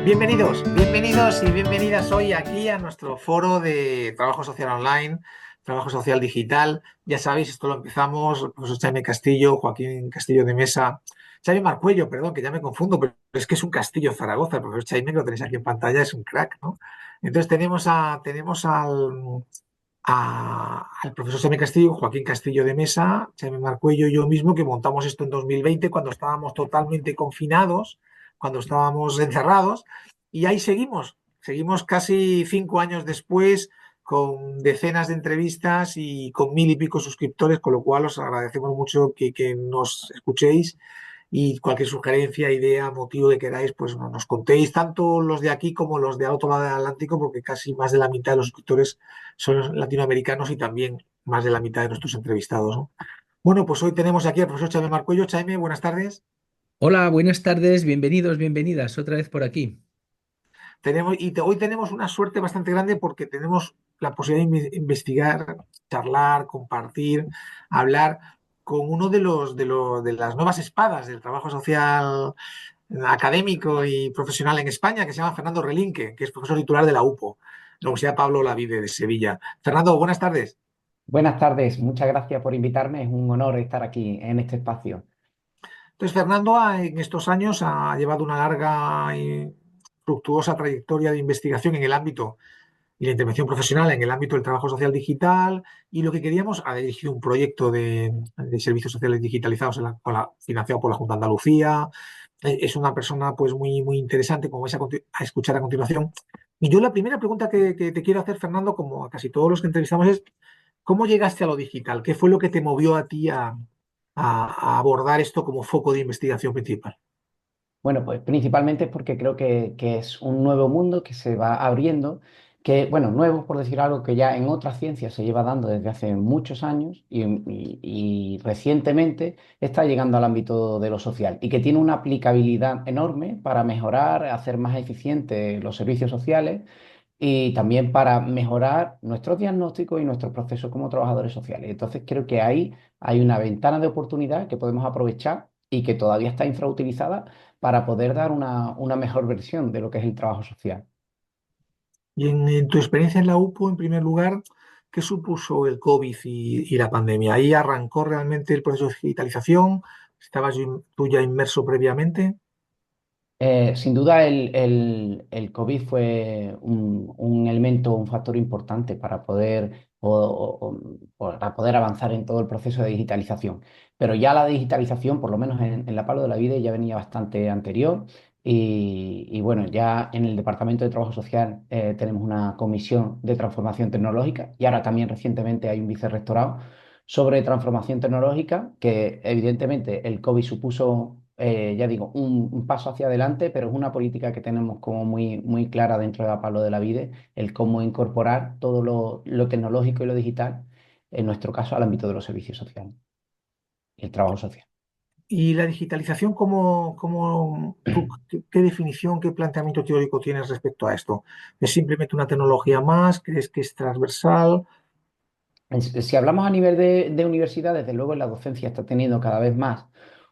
Bienvenidos y bienvenidas hoy aquí a nuestro foro de trabajo social online, trabajo social digital. Ya sabéis, esto lo empezamos, el profesor Jaime Castillo, Joaquín Castillo de Mesa, Jaime Marcuello, perdón, que ya me confundo, pero es que es un Castillo Zaragoza, el profesor Jaime, que lo tenéis aquí en pantalla, es un crack, ¿no? Entonces tenemos al profesor Jaime Castillo, Joaquín Castillo de Mesa, Jaime Marcuello y yo mismo, que montamos esto en 2020 cuando estábamos totalmente confinados, cuando estábamos encerrados. Y ahí seguimos casi 5 años después con decenas de entrevistas y con 1.000 y pico suscriptores, con lo cual os agradecemos mucho que nos escuchéis y cualquier sugerencia, idea, motivo que queráis, pues nos contéis, tanto los de aquí como los de al otro lado del Atlántico, porque casi más de la mitad de los suscriptores son latinoamericanos y también más de la mitad de nuestros entrevistados, ¿no? Bueno, pues hoy tenemos aquí al profesor Chaime Marcuello. Chaime, buenas tardes. Hola, buenas tardes, bienvenidos, bienvenidas otra vez por aquí. Hoy tenemos una suerte bastante grande porque tenemos la posibilidad de investigar, charlar, compartir, hablar con uno de las nuevas espadas del trabajo social académico y profesional en España, que se llama Fernando Relinque, que es profesor titular de la UPO, la Universidad Pablo Olavide de Sevilla. Fernando, buenas tardes. Buenas tardes, muchas gracias por invitarme. Es un honor estar aquí en este espacio. Entonces, Fernando en estos años ha llevado una larga y fructuosa trayectoria de investigación en el ámbito y la intervención profesional en el ámbito del trabajo social digital, y lo que queríamos, ha dirigido un proyecto de servicios sociales digitalizados financiado por la Junta de Andalucía. Es una persona pues muy interesante, como vais a escuchar a continuación. Y yo la primera pregunta que te quiero hacer, Fernando, como a casi todos los que entrevistamos, es ¿cómo llegaste a lo digital? ¿Qué fue lo que te movió a ti a abordar esto como foco de investigación principal? Bueno, pues principalmente es porque creo que es un nuevo mundo que se va abriendo, que, bueno, nuevo por decir algo que ya en otras ciencias se lleva dando desde hace muchos años y recientemente está llegando al ámbito de lo social y que tiene una aplicabilidad enorme para mejorar, hacer más eficientes los servicios sociales y también para mejorar nuestros diagnósticos y nuestros procesos como trabajadores sociales. Entonces creo que ahí hay una ventana de oportunidad que podemos aprovechar y que todavía está infrautilizada para poder dar una mejor versión de lo que es el trabajo social. Y en tu experiencia en la UPO, en primer lugar, ¿qué supuso el COVID y la pandemia? ¿Ahí arrancó realmente el proceso de digitalización? ¿Estabas tú ya inmerso previamente? Sin duda el COVID fue un elemento, un factor importante para poder, para poder avanzar en todo el proceso de digitalización. Pero ya la digitalización, por lo menos en la Palo de la Vida, ya venía bastante anterior. Y bueno, ya en el Departamento de Trabajo Social tenemos una comisión de transformación tecnológica y ahora también recientemente hay un vicerrectorado sobre transformación tecnológica, que evidentemente el COVID supuso, ya digo, un paso hacia adelante, pero es una política que tenemos como muy clara dentro de la Palo de la Vida, el cómo incorporar todo lo tecnológico y lo digital, en nuestro caso, al ámbito de los servicios sociales y el trabajo social. ¿Y la digitalización, qué definición, qué planteamiento teórico tienes respecto a esto? ¿Es simplemente una tecnología más? ¿Crees que es transversal? Si hablamos a nivel de universidad, desde luego en la docencia está teniendo cada vez más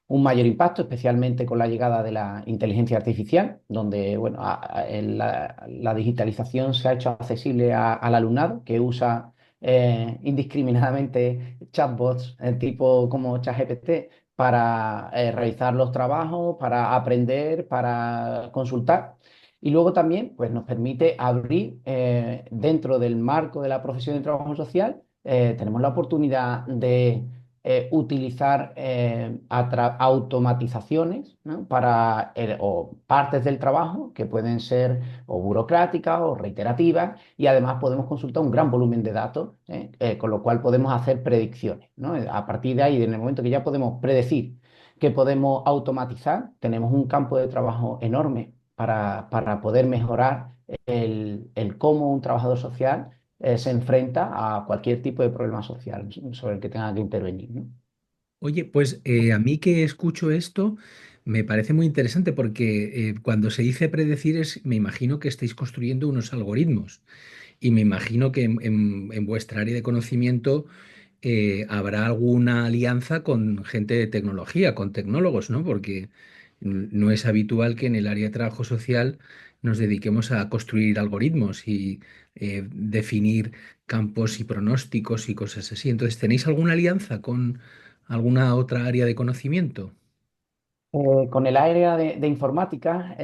un mayor impacto, especialmente con la llegada de la inteligencia artificial, donde bueno, la digitalización se ha hecho accesible al alumnado que usa indiscriminadamente chatbots tipo como ChatGPT para realizar los trabajos, para aprender, para consultar. Y luego también pues, nos permite abrir dentro del marco de la profesión de trabajo social tenemos la oportunidad de utilizar automatizaciones, ¿no? Para o partes del trabajo que pueden ser o burocráticas o reiterativas y además podemos consultar un gran volumen de datos, con lo cual podemos hacer predicciones, ¿no? A partir de ahí, en el momento que ya podemos predecir que podemos automatizar, tenemos un campo de trabajo enorme para poder mejorar el cómo un trabajador social se enfrenta a cualquier tipo de problema social sobre el que tenga que intervenir, ¿no? Oye, pues a mí que escucho esto me parece muy interesante porque cuando se dice predecir me imagino que estáis construyendo unos algoritmos y me imagino que en vuestra área de conocimiento habrá alguna alianza con gente de tecnología, con tecnólogos, ¿no? Porque no es habitual que en el área de trabajo social nos dediquemos a construir algoritmos y definir campos y pronósticos y cosas así. Entonces, ¿tenéis alguna alianza con alguna otra área de conocimiento? Con el área de informática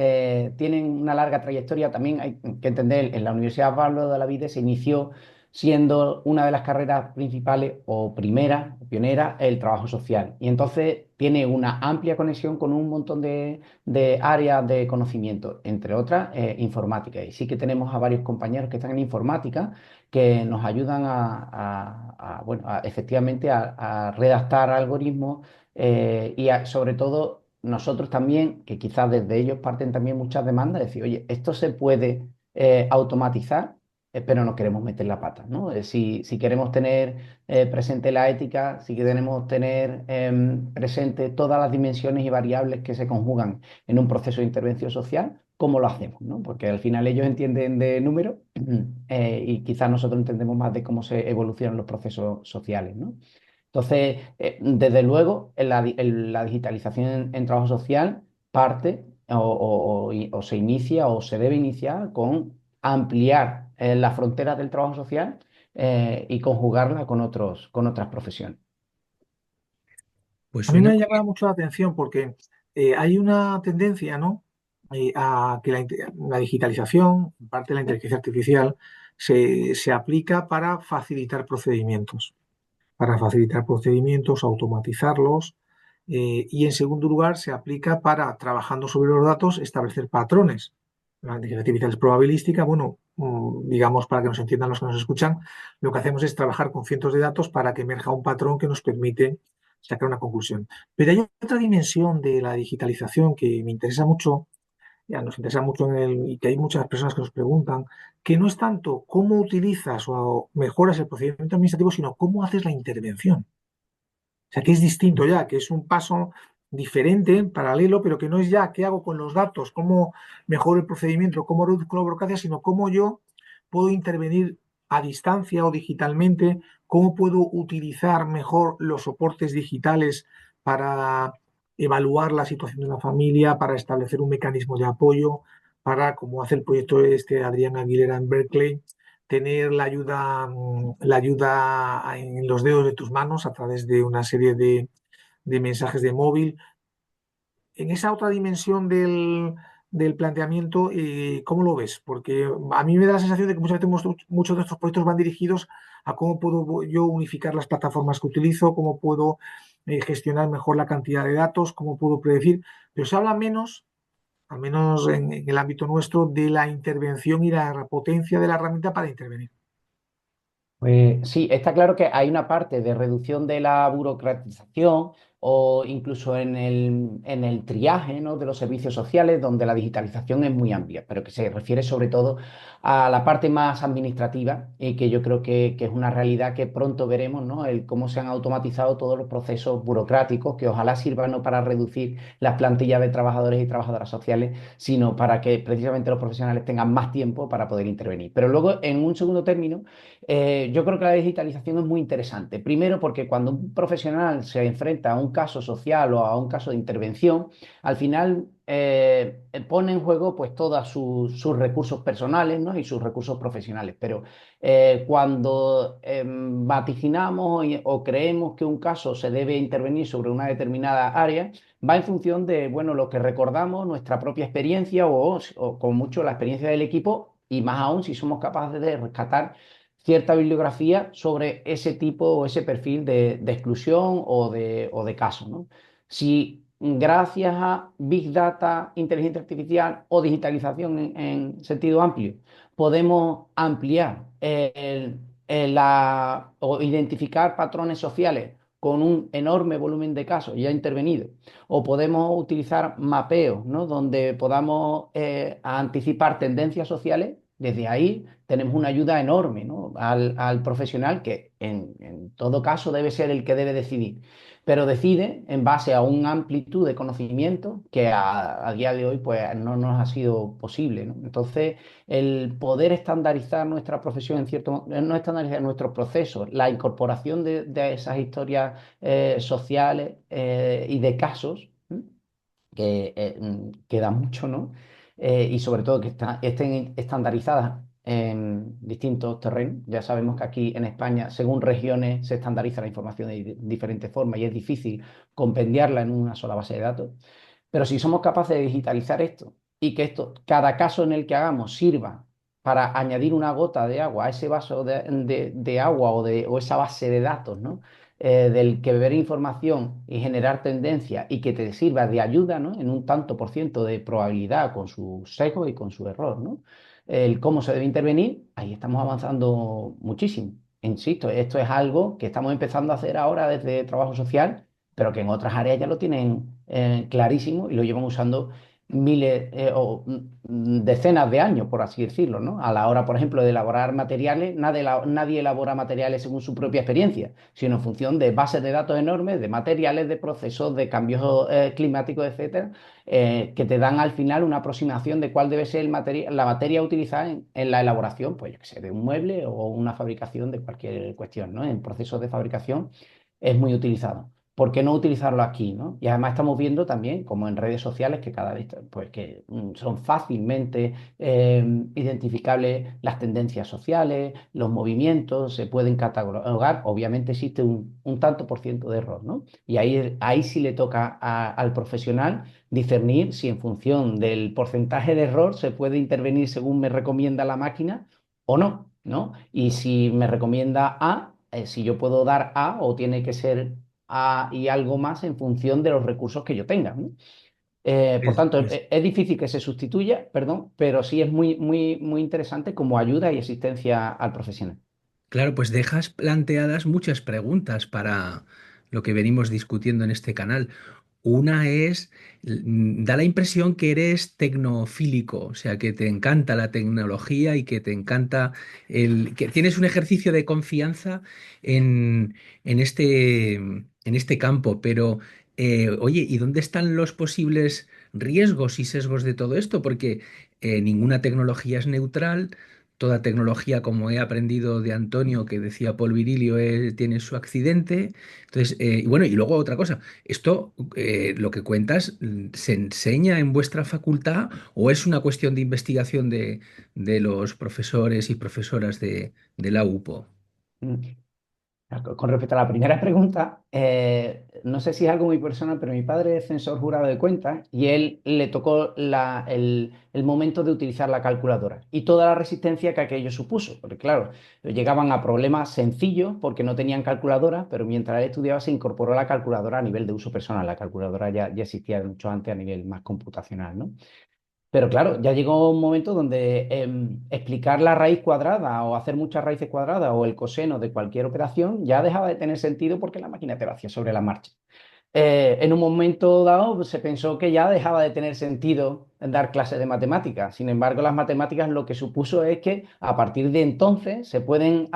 tienen una larga trayectoria. También hay que entender, en la Universidad Pablo de Olavide se inició siendo una de las carreras principales o primera, o pionera, el trabajo social. Y entonces tiene una amplia conexión con un montón de áreas de conocimiento, entre otras informática. Y sí que tenemos a varios compañeros que están en informática que nos ayudan bueno, efectivamente a redactar algoritmos sobre todo nosotros también, que quizás desde ellos parten también muchas demandas, de decir, oye, esto se puede automatizar, pero no queremos meter la pata, ¿no? Si queremos tener presente la ética, si queremos tener presente todas las dimensiones y variables que se conjugan en un proceso de intervención social, ¿cómo lo hacemos, ¿no? Porque al final ellos entienden de números y quizás nosotros entendemos más de cómo se evolucionan los procesos sociales, ¿no? Entonces, desde luego, la digitalización en trabajo social parte o se inicia o se debe iniciar con ampliar las fronteras del trabajo social y conjugarla con otras profesiones. Pues A mí suena me ha muy llamado mucho la atención porque hay una tendencia, ¿no? A que la digitalización, parte de la inteligencia artificial, se aplica para facilitar procedimientos, automatizarlos, y en segundo lugar se aplica para, trabajando sobre los datos, establecer patrones. La inteligencia artificial es probabilística, bueno, digamos, para que nos entiendan los que nos escuchan, lo que hacemos es trabajar con cientos de datos para que emerja un patrón que nos permite sacar una conclusión. Pero hay otra dimensión de la digitalización que me interesa mucho, ya nos interesa mucho y que hay muchas personas que nos preguntan, que no es tanto cómo utilizas o mejoras el procedimiento administrativo, sino cómo haces la intervención. O sea, que es distinto ya, que es un paso diferente, paralelo, pero que no es ya qué hago con los datos, cómo mejoro el procedimiento, cómo reduzco la burocracia, sino cómo yo puedo intervenir a distancia o digitalmente, cómo puedo utilizar mejor los soportes digitales para evaluar la situación de la familia, para establecer un mecanismo de apoyo, para, como hace el proyecto este Adrián Aguilera en Berkeley, tener la ayuda en los dedos de tus manos a través de una serie de mensajes de móvil. En esa otra dimensión del planteamiento, ¿cómo lo ves? Porque a mí me da la sensación de que muchas veces muchos de estos proyectos van dirigidos a cómo puedo yo unificar las plataformas que utilizo, cómo puedo gestionar mejor la cantidad de datos, cómo puedo predecir, pero se habla menos, al menos en el ámbito nuestro, de la intervención y la potencia de la herramienta para intervenir. Pues sí, está claro que hay una parte de reducción de la burocratización o incluso en el triaje, ¿no?, de los servicios sociales, donde la digitalización es muy amplia, pero que se refiere sobre todo a la parte más administrativa y que yo creo que es una realidad que pronto veremos, ¿no?, el cómo se han automatizado todos los procesos burocráticos que ojalá sirvan no para reducir las plantillas de trabajadores y trabajadoras sociales, sino para que precisamente los profesionales tengan más tiempo para poder intervenir. Pero luego, en un segundo término, yo creo que la digitalización es muy interesante. Primero, porque cuando un profesional se enfrenta a un caso social o a un caso de intervención, al final pone en juego pues todos sus recursos personales, ¿no?, y sus recursos profesionales. Pero cuando vaticinamos o creemos que un caso se debe intervenir sobre una determinada área, va en función de, bueno, lo que recordamos, nuestra propia experiencia o con mucho la experiencia del equipo, y más aún si somos capaces de rescatar cierta bibliografía sobre ese tipo o ese perfil de exclusión o de caso, ¿no? Si gracias a Big Data, inteligencia artificial o digitalización en sentido amplio podemos ampliar o identificar patrones sociales con un enorme volumen de casos ya intervenidos, o podemos utilizar mapeos, ¿no?, donde podamos anticipar tendencias sociales. Desde ahí tenemos una ayuda enorme, ¿no?, al profesional que en todo caso debe ser el que debe decidir, pero decide en base a una amplitud de conocimiento que a día de hoy pues, no nos ha sido posible, ¿no? Entonces, el poder estandarizar nuestra profesión no estandarizar nuestros procesos, la incorporación de esas historias sociales y de casos, que da mucho, ¿no? y sobre todo que estén estandarizadas en distintos terrenos. Ya sabemos que aquí en España, según regiones, se estandariza la información de diferentes formas y es difícil compendiarla en una sola base de datos. Pero si somos capaces de digitalizar esto y que esto, cada caso en el que hagamos sirva para añadir una gota de agua a ese vaso de agua o esa base de datos, ¿no? Del que beber información y generar tendencia y que te sirva de ayuda, ¿no? En un tanto por ciento de probabilidad con su sesgo y con su error, ¿no? El cómo se debe intervenir, ahí estamos avanzando muchísimo. Insisto, esto es algo que estamos empezando a hacer ahora desde trabajo social, pero que en otras áreas ya lo tienen clarísimo y lo llevan usando miles decenas de años, por así decirlo, ¿no? A la hora, por ejemplo, de elaborar materiales, nadie elabora materiales según su propia experiencia, sino en función de bases de datos enormes, de materiales, de procesos, de cambios climáticos, etcétera, que te dan al final una aproximación de cuál debe ser la materia utilizada en la elaboración, pues yo que sé, de un mueble o una fabricación de cualquier cuestión, ¿no? En procesos de fabricación es muy utilizado. ¿Por qué no utilizarlo aquí, ¿no? Y además estamos viendo también, como en redes sociales, que cada vez pues, que son fácilmente identificables las tendencias sociales, los movimientos, se pueden catalogar. Obviamente existe un tanto por ciento de error, ¿no? Y ahí sí le toca al profesional discernir si en función del porcentaje de error se puede intervenir según me recomienda la máquina o no, ¿no? Y si me recomienda A, si yo puedo dar A o tiene que ser y algo más en función de los recursos que yo tenga, ¿no? Por Es- tanto, es- es difícil que se sustituya, perdón, pero sí es muy, muy, muy interesante como ayuda y asistencia al profesional. claro, pues dejas planteadas muchas preguntas para lo que venimos discutiendo en este canal. Una es, da la impresión que eres tecnofílico, o sea, que te encanta la tecnología y que te encanta que tienes un ejercicio de confianza en, en este campo, pero oye, ¿y dónde están los posibles riesgos y sesgos de todo esto? Porque ninguna tecnología es neutral. Toda tecnología, como he aprendido de Antonio, que decía Paul Virilio, tiene su accidente. Entonces, y bueno, y luego otra cosa. ¿Esto, lo que cuentas, se enseña en vuestra facultad o es una cuestión de investigación de los profesores y profesoras de la UPO? Mm. Con respecto a la primera pregunta, no sé si es algo muy personal, pero mi padre es censor jurado de cuentas y él le tocó el momento de utilizar la calculadora y toda la resistencia que aquello supuso. Porque claro, llegaban a problemas sencillos porque no tenían calculadora, pero mientras él estudiaba se incorporó la calculadora a nivel de uso personal. La calculadora ya existía mucho antes a nivel más computacional, ¿no? Pero claro, ya llegó un momento donde explicar la raíz cuadrada o hacer muchas raíces cuadradas o el coseno de cualquier operación ya dejaba de tener sentido porque la máquina te lo hacía sobre la marcha. En un momento dado se pensó que ya dejaba de tener sentido dar clases de matemáticas. Sin embargo, las matemáticas lo que supuso es que a partir de entonces se pueden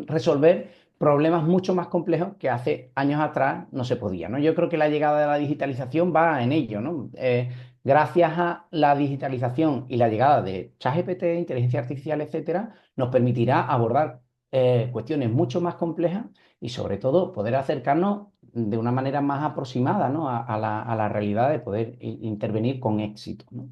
resolver problemas mucho más complejos que hace años atrás no se podía, ¿no? Yo creo que la llegada de la digitalización va en ello, ¿no? Gracias a la digitalización y la llegada de ChatGPT, inteligencia artificial, etcétera, nos permitirá abordar cuestiones mucho más complejas y sobre todo poder acercarnos de una manera más aproximada, ¿no? a la realidad de poder intervenir con éxito, ¿no?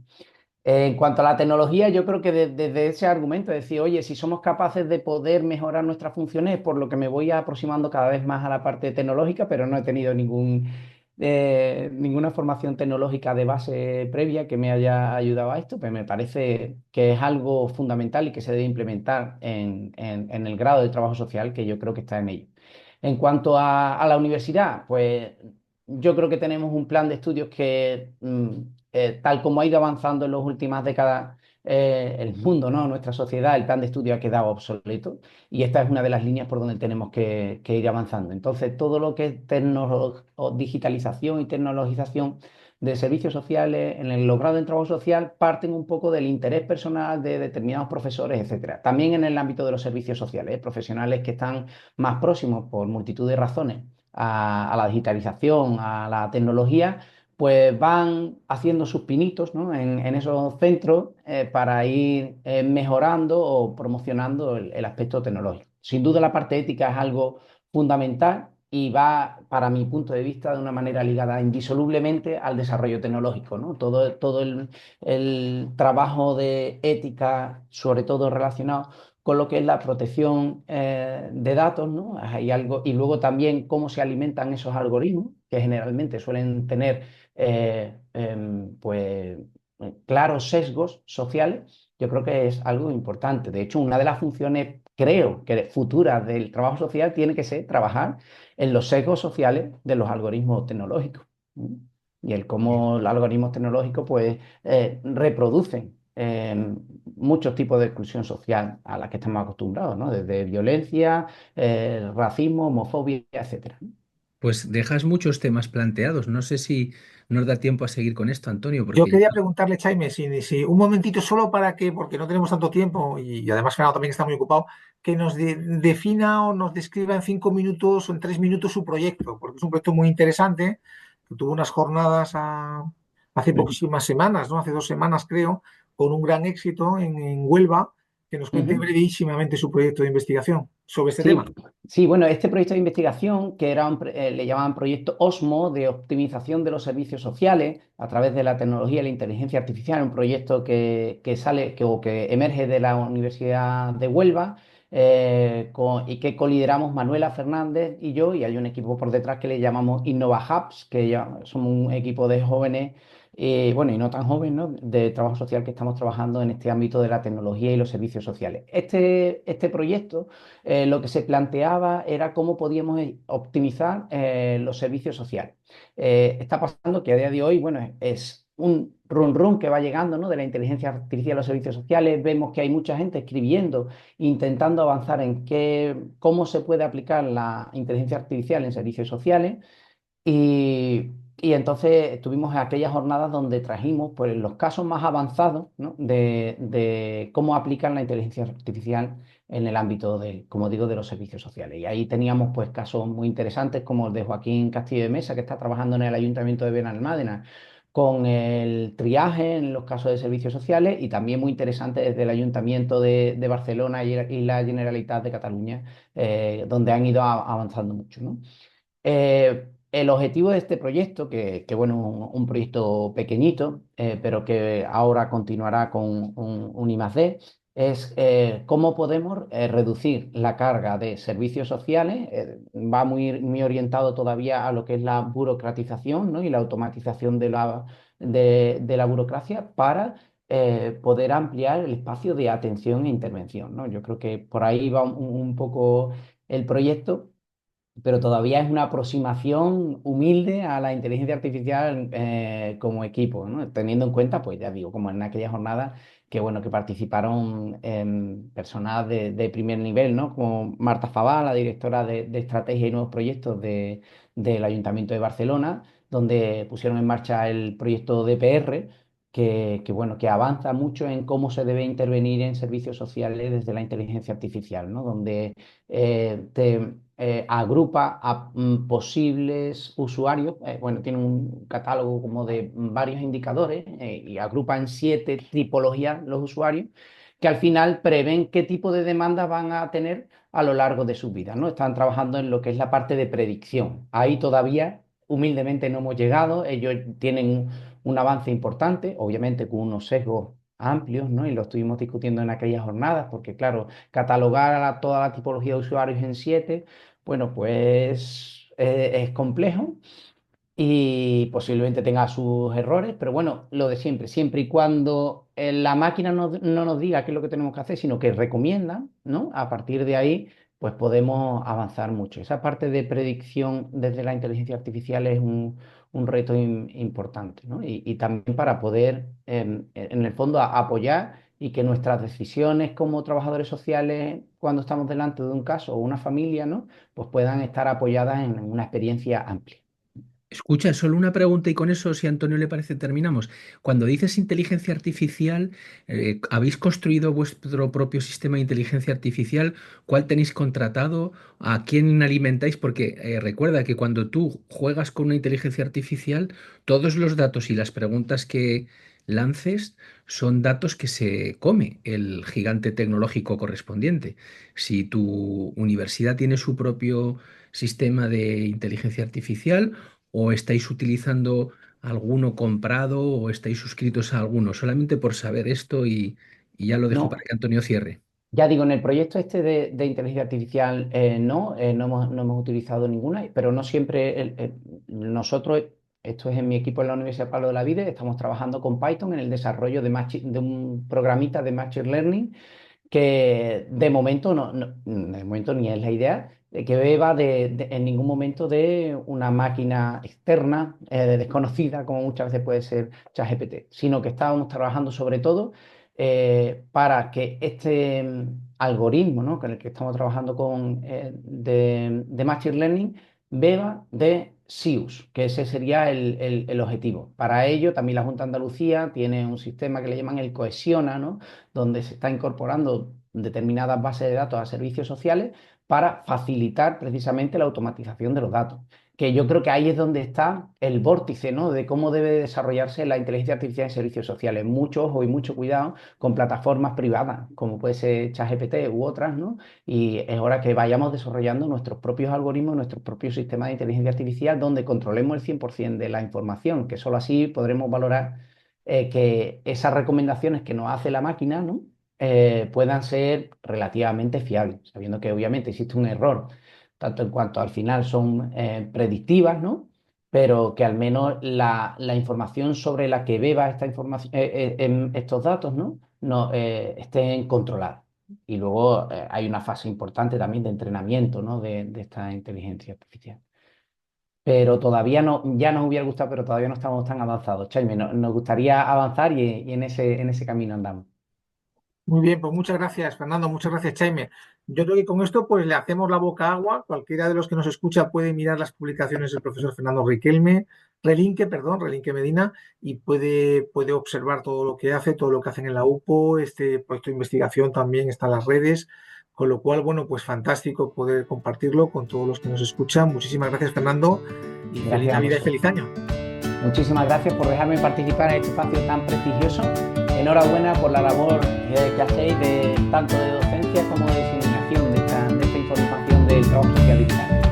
En cuanto a la tecnología, yo creo que desde ese argumento, es decir, oye, si somos capaces de poder mejorar nuestras funciones, por lo que me voy aproximando cada vez más a la parte tecnológica, pero no he tenido ninguna formación tecnológica de base previa que me haya ayudado a esto, pero me parece que es algo fundamental y que se debe implementar en el grado de trabajo social que yo creo que está en ello. En cuanto a la universidad, pues yo creo que tenemos un plan de estudios que, tal como ha ido avanzando en las últimas décadas, el mundo, ¿no? Nuestra sociedad, el plan de estudio ha quedado obsoleto y esta es una de las líneas por donde tenemos que ir avanzando. Entonces, todo lo que es digitalización y tecnologización de servicios sociales, en el logrado del trabajo social, parten un poco del interés personal de determinados profesores, etcétera. También en el ámbito de los servicios sociales, profesionales que están más próximos por multitud de razones a la digitalización, a la tecnología, pues van haciendo sus pinitos, ¿no? en esos centros para ir mejorando o promocionando el aspecto tecnológico. Sin duda la parte ética es algo fundamental y va, para mi punto de vista, de una manera ligada indisolublemente al desarrollo tecnológico, ¿no? Todo el trabajo de ética, sobre todo relacionado con lo que es la protección de datos, ¿no? Hay algo, y luego también cómo se alimentan esos algoritmos, que generalmente suelen tener pues, claros sesgos sociales. Yo creo que es algo importante. De hecho, una de las funciones, creo que futuras del trabajo social tiene que ser trabajar en los sesgos sociales de los algoritmos tecnológicos. ¿Mm? Y el cómo los algoritmos tecnológicos pues, reproducen muchos tipos de exclusión social a la que estamos acostumbrados, ¿no? Desde violencia, racismo, homofobia, etcétera. Pues dejas muchos temas planteados. No sé si nos da tiempo a seguir con esto, Antonio, Yo porque quería preguntarle, Jaime, si un momentito solo para que, porque no tenemos tanto tiempo y además Fernando también está muy ocupado, que nos defina o nos describa en 5 minutos o en 3 minutos su proyecto, porque es un proyecto muy interesante, que tuvo unas jornadas hace poquísimas semanas, ¿no? Hace 2 semanas creo, con un gran éxito en Huelva, que nos cuente Ujú. brevísimamente su proyecto de investigación sobre este tema. Sí, sí, bueno, este proyecto de investigación, que era le llamaban proyecto OSMO, de optimización de los servicios sociales a través de la tecnología y la inteligencia artificial, un proyecto que sale o que emerge de la Universidad de Huelva, y que colideramos Manuela Fernández y yo, y hay un equipo por detrás que le llamamos Innova Hubs, que ya somos un equipo de jóvenes, bueno, y no tan jóvenes, ¿no? De trabajo social, que estamos trabajando en este ámbito de la tecnología y los servicios sociales. Este proyecto, lo que se planteaba era cómo podíamos optimizar los servicios sociales. Está pasando que a día de hoy, bueno, es un run run que va llegando, ¿no? De la inteligencia artificial a los servicios sociales. Vemos que hay mucha gente escribiendo, intentando avanzar en cómo se puede aplicar la inteligencia artificial en servicios sociales. Y entonces tuvimos aquellas jornadas donde trajimos pues, los casos más avanzados, ¿no? de cómo aplicar la inteligencia artificial en el ámbito de, como digo, de los servicios sociales. Y ahí teníamos pues, casos muy interesantes como el de Joaquín Castillo de Mesa, que está trabajando en el Ayuntamiento de Benalmádena con el triaje en los casos de servicios sociales, y también muy interesante desde el Ayuntamiento de Barcelona y la Generalitat de Cataluña, donde han ido avanzando mucho, ¿no? El objetivo de este proyecto, bueno, un proyecto pequeñito, pero que ahora continuará con un I+D, es cómo podemos reducir la carga de servicios sociales. Va muy orientado todavía a lo que es la burocratización, ¿no? Y la automatización de la burocracia para poder ampliar el espacio de atención e intervención, ¿no? Yo creo que por ahí va un poco el proyecto, pero todavía es una aproximación humilde a la inteligencia artificial como equipo, ¿no? Teniendo en cuenta, pues ya digo, como en aquella jornada, que bueno, que participaron personas de primer nivel, ¿no? Como Marta Fabá, la directora de Estrategia y Nuevos Proyectos del Ayuntamiento de Barcelona, donde pusieron en marcha el proyecto DPR, bueno, que avanza mucho en cómo se debe intervenir en servicios sociales desde la inteligencia artificial, ¿no? Donde agrupa a posibles usuarios. Bueno, tiene un catálogo como de varios indicadores, y agrupa en 7 tipologías los usuarios, que al final prevén qué tipo de demandas van a tener a lo largo de sus vidas, ¿no? Están trabajando en lo que es la parte de predicción. Ahí todavía, humildemente, no hemos llegado. Ellos tienen un avance importante, obviamente con unos sesgos amplios, ¿no? Y lo estuvimos discutiendo en aquellas jornadas, porque claro, catalogar a toda la tipología de usuarios en 7, bueno, pues es complejo y posiblemente tenga sus errores, pero bueno, lo de siempre, siempre y cuando la máquina no nos diga qué es lo que tenemos que hacer, sino que recomienda, ¿no? A partir de ahí, pues podemos avanzar mucho. Esa parte de predicción desde la inteligencia artificial es un reto importante, ¿no? Y también para poder, en el fondo, apoyar y que nuestras decisiones como trabajadores sociales, cuando estamos delante de un caso o una familia, ¿no? Pues puedan estar apoyadas en una experiencia amplia. escucha, solo una pregunta y con eso, si a Antonio le parece, terminamos. Cuando dices inteligencia artificial, ¿habéis construido vuestro propio sistema de inteligencia artificial? ¿Cuál tenéis contratado? ¿A quién alimentáis? Porque recuerda que cuando tú juegas con una inteligencia artificial, todos los datos y las preguntas lances son datos que se come el gigante tecnológico correspondiente. Si tu universidad tiene su propio sistema de inteligencia artificial o estáis utilizando alguno comprado o estáis suscritos a alguno, solamente por saber esto y ya lo dejo para No, que Antonio cierre. ya digo, en el proyecto este de inteligencia artificial no hemos utilizado ninguna, pero no siempre nosotros, esto es en mi equipo en la Universidad Pablo de la Vide, estamos trabajando con Python en el desarrollo de un programita de Machine Learning que de momento de momento ni es la idea de que beba en ningún momento de una máquina externa, desconocida, como muchas veces puede ser ChatGPT, sino que estábamos trabajando sobre todo para que este algoritmo, ¿no?, con el que estamos trabajando de Machine Learning beba de SIUS, que ese sería el objetivo. Para ello, también la Junta de Andalucía tiene un sistema que le llaman el Cohesiona, ¿no?, donde se está incorporando determinadas bases de datos a servicios sociales para facilitar precisamente la automatización de los datos. Que yo creo que ahí es donde está el vórtice, ¿no?, de cómo debe desarrollarse la inteligencia artificial en servicios sociales. Mucho ojo y mucho cuidado con plataformas privadas, como puede ser ChatGPT u otras, ¿no? Y es hora que vayamos desarrollando nuestros propios algoritmos, nuestros propios sistemas de inteligencia artificial, donde controlemos el 100% de la información, que solo así podremos valorar que esas recomendaciones que nos hace la máquina, ¿no?, puedan ser relativamente fiables, sabiendo que obviamente existe un error, tanto en cuanto al final son predictivas, ¿no?, pero que al menos la información sobre la que beba esta información, estos datos, ¿no?, estén controladas. Y luego hay una fase importante también de entrenamiento, ¿no?, de esta inteligencia artificial. Pero todavía no, ya nos hubiera gustado, pero todavía no estamos tan avanzados. Chaime, nos gustaría avanzar y en ese camino andamos. Muy bien, pues muchas gracias, Fernando, muchas gracias, Chaime. Yo creo que con esto pues le hacemos la boca agua. Cualquiera de los que nos escucha puede mirar las publicaciones del profesor Fernando Relinque Medina, y puede observar todo lo que hace, todo lo que hacen en la UPO. Este proyecto de investigación también está en las redes, con lo cual, bueno, pues fantástico poder compartirlo con todos los que nos escuchan. Muchísimas gracias, Fernando, y feliz Gracias a Navidad y vosotros. feliz año. Muchísimas gracias por dejarme participar en este espacio tan prestigioso. Enhorabuena por la labor que hacéis tanto de docencia como de diseminación de esta información del trabajo social digital.